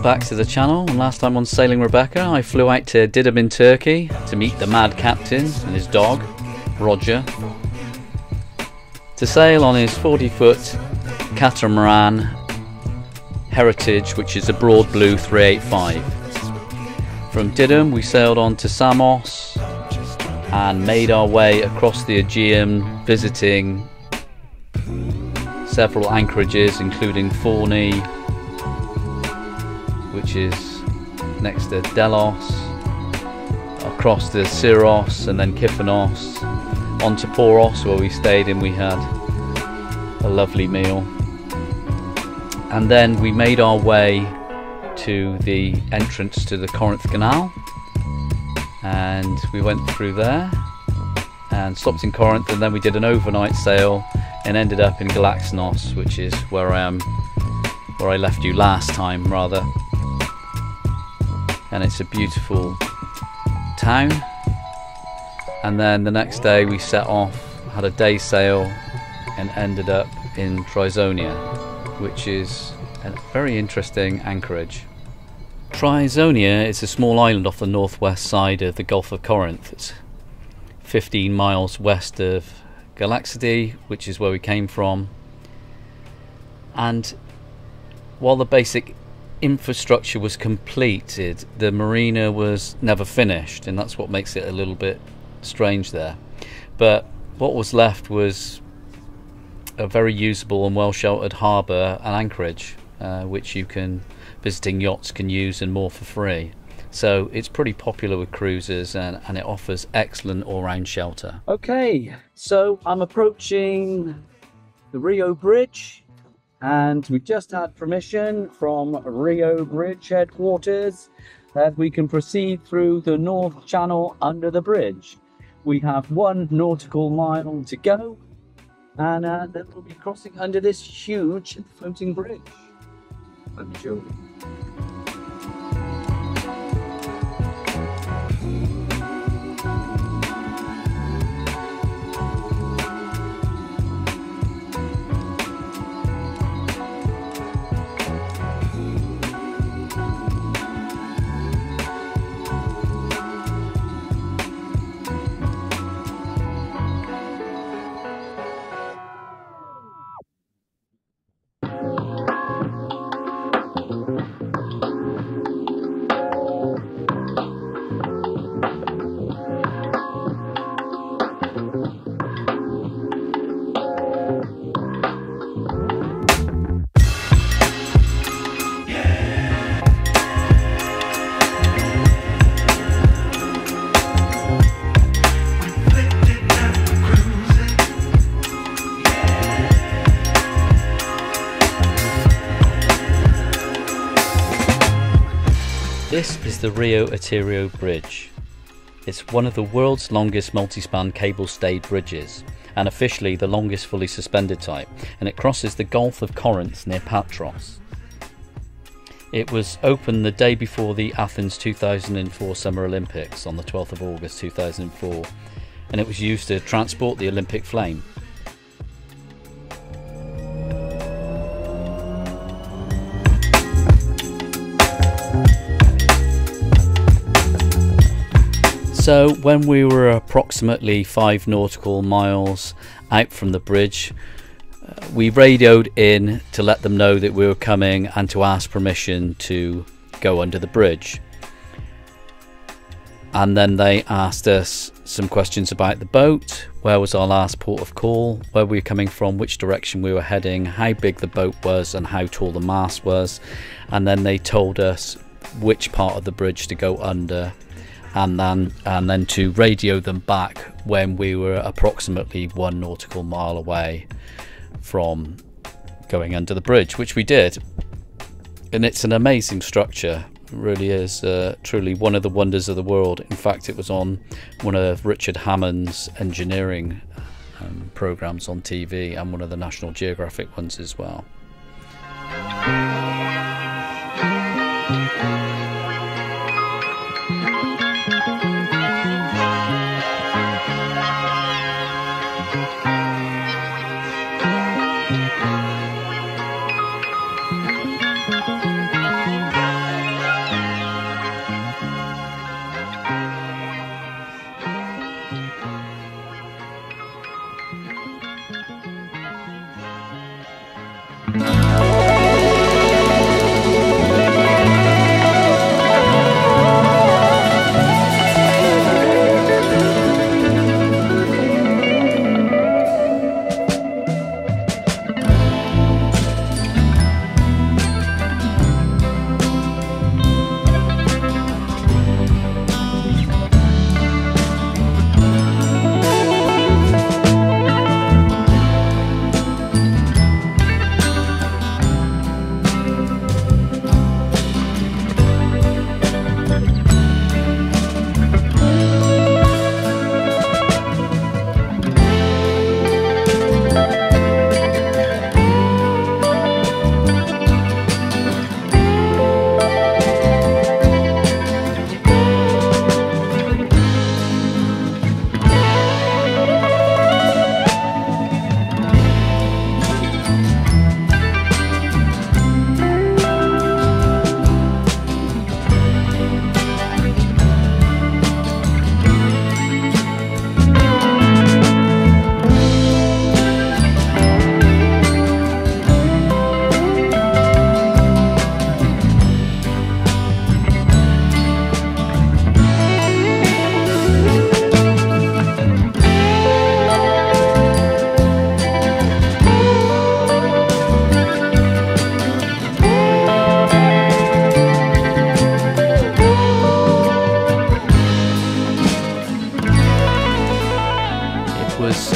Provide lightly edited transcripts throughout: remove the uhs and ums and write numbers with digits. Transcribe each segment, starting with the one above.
back to the channel. Last time on Sailing Rebecca, I flew out to Didim in Turkey to meet the mad captain and his dog, Roger, to sail on his 40-foot catamaran Heritage, which is a broad blue 385. From Didim we sailed on to Samos and made our way across the Aegean, visiting several anchorages including Forni, which is next to Delos, across to Syros and then Kipanos, onto Poros where we stayed and we had a lovely meal. And then we made our way to the entrance to the Corinth Canal, and we went through there and stopped in Corinth, and then we did an overnight sail and ended up in Galaxnos, which is where I left you last time rather. And it's a beautiful town. And then the next day we set off, had a day sail and ended up in Trizonia, which is a very interesting anchorage. Trizonia is a small island off the northwest side of the Gulf of Corinth. It's 15 miles west of Galaxity, which is where we came from. And while the basic infrastructure was completed, the marina was never finished, and that's what makes it a little bit strange there. But what was left was a very usable and well sheltered harbour and anchorage, which visiting yachts can use and more for free. So it's pretty popular with cruisers, and it offers excellent all-round shelter. Okay, so I'm approaching the Rio Bridge, and we just had permission from Rio Bridge headquarters that we can proceed through the North Channel under the bridge. We have 1 nautical mile to go, and then we'll be crossing under this huge floating bridge. Let me show you. This is the Rio Bridge Bridge. It's one of the world's longest multi-span cable-stayed bridges, and officially the longest fully suspended type, and it crosses the Gulf of Corinth near Patros. It was opened the day before the Athens 2004 Summer Olympics on the 12th of August 2004, and it was used to transport the Olympic flame. So when we were approximately 5 nautical miles out from the bridge, we radioed in to let them know that we were coming and to ask permission to go under the bridge. And then they asked us some questions about the boat, where was our last port of call, where we were coming from, which direction we were heading, how big the boat was and how tall the mast was. And then they told us which part of the bridge to go under, and then to radio them back when we were approximately 1 nautical mile away from going under the bridge, which we did. And it's an amazing structure. It really is truly one of the wonders of the world. In fact, it was on one of Richard Hammond's engineering programs on TV, and one of the National Geographic ones as well.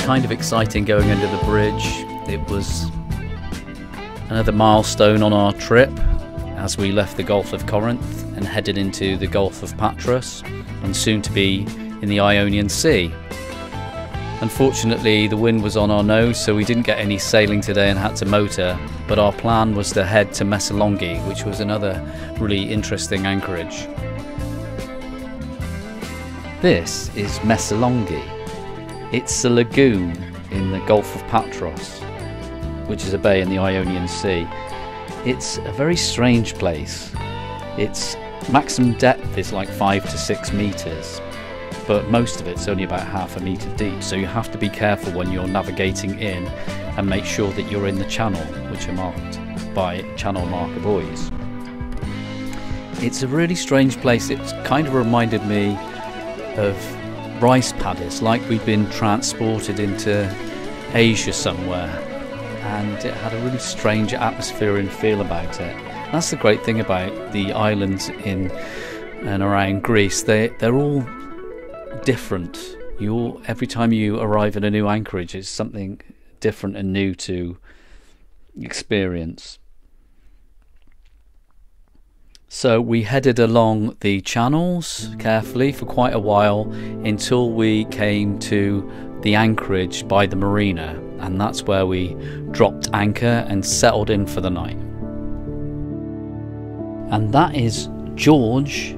kind of exciting going under the bridge. It was another milestone on our trip as we left the Gulf of Corinth and headed into the Gulf of Patros and soon to be in the Ionian Sea. Unfortunately, the wind was on our nose, so we didn't get any sailing today and had to motor, but our plan was to head to Messalongi, which was another really interesting anchorage. This is Messalongi. It's a lagoon in the Gulf of Patros, which is a bay in the Ionian Sea. It's a very strange place. Its maximum depth is like 5 to 6 meters. But most of it's only about half a metre deep, so you have to be careful when you're navigating in and make sure that you're in the channel, which are marked by channel marker buoys. It's a really strange place. It kind of reminded me of rice paddies, like we'd been transported into Asia somewhere, and it had a really strange atmosphere and feel about it. That's the great thing about the islands in and around Greece. They're all different. Every time you arrive at a new anchorage, it's something different and new to experience. So we headed along the channels carefully for quite a while until we came to the anchorage by the marina, and that's where we dropped anchor and settled in for the night. And that is George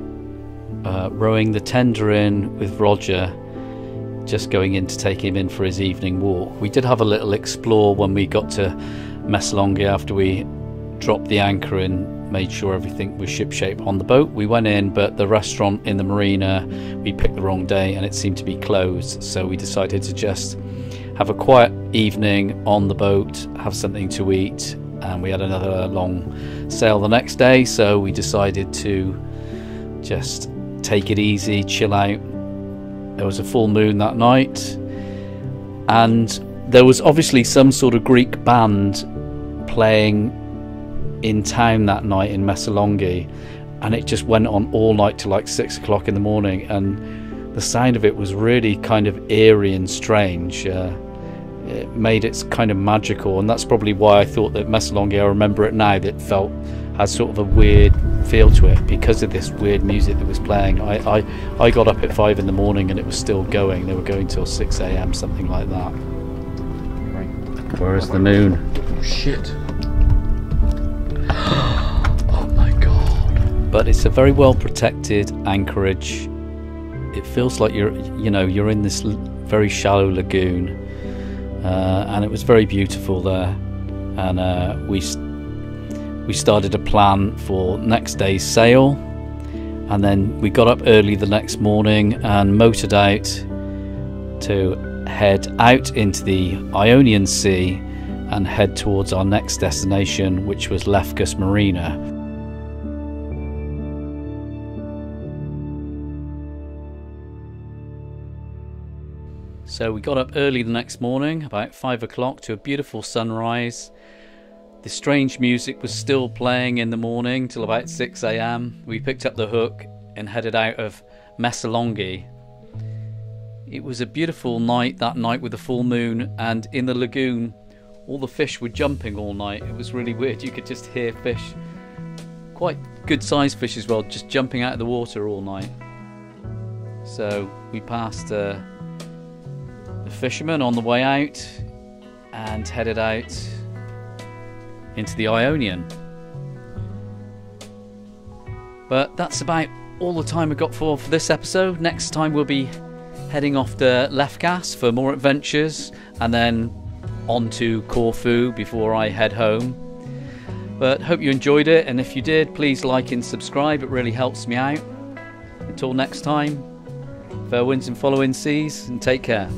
rowing the tender in with Roger, just going in to take him in for his evening walk. We did have a little explore when we got to Messalongi after we dropped the anchor and made sure everything was shipshape on the boat. We went in, but the restaurant in the marina, we picked the wrong day and it seemed to be closed, so we decided to just have a quiet evening on the boat, have something to eat, and we had another long sail the next day, so we decided to just take it easy, chill out. There was a full moon that night, and there was obviously some sort of Greek band playing in town that night in Messalongi, and it just went on all night till like 6 o'clock in the morning, and the sound of it was really kind of eerie and strange. It made it kind of magical, and that's probably why I thought that Messalongi, I remember it now, that had sort of a weird feel to it because of this weird music that was playing. I got up at 5 in the morning and it was still going. They were going till 6 a.m, something like that. Where is the moon? Oh shit. Oh my god. But it's a very well protected anchorage. It feels like you're in this very shallow lagoon, and it was very beautiful there. And we started a plan for next day's sail, and then we got up early the next morning and motored out to head out into the Ionian Sea and head towards our next destination, which was Lefkas Marina. So we got up early the next morning, about 5 o'clock, to a beautiful sunrise. The strange music was still playing in the morning till about 6 a.m. We picked up the hook and headed out of Messalongi. It was a beautiful night that night with a full moon, and in the lagoon all the fish were jumping all night. It was really weird. You could just hear fish, quite good sized fish as well, just jumping out of the water all night. So we passed the fishermen on the way out and headed out into the Ionian. But that's about all the time we got for this episode. Next time we'll be heading off to Lefkas for more adventures, and then on to Corfu before I head home. But hope you enjoyed it, and if you did, please like and subscribe. It really helps me out. Until next time, fair winds and following seas, and take care.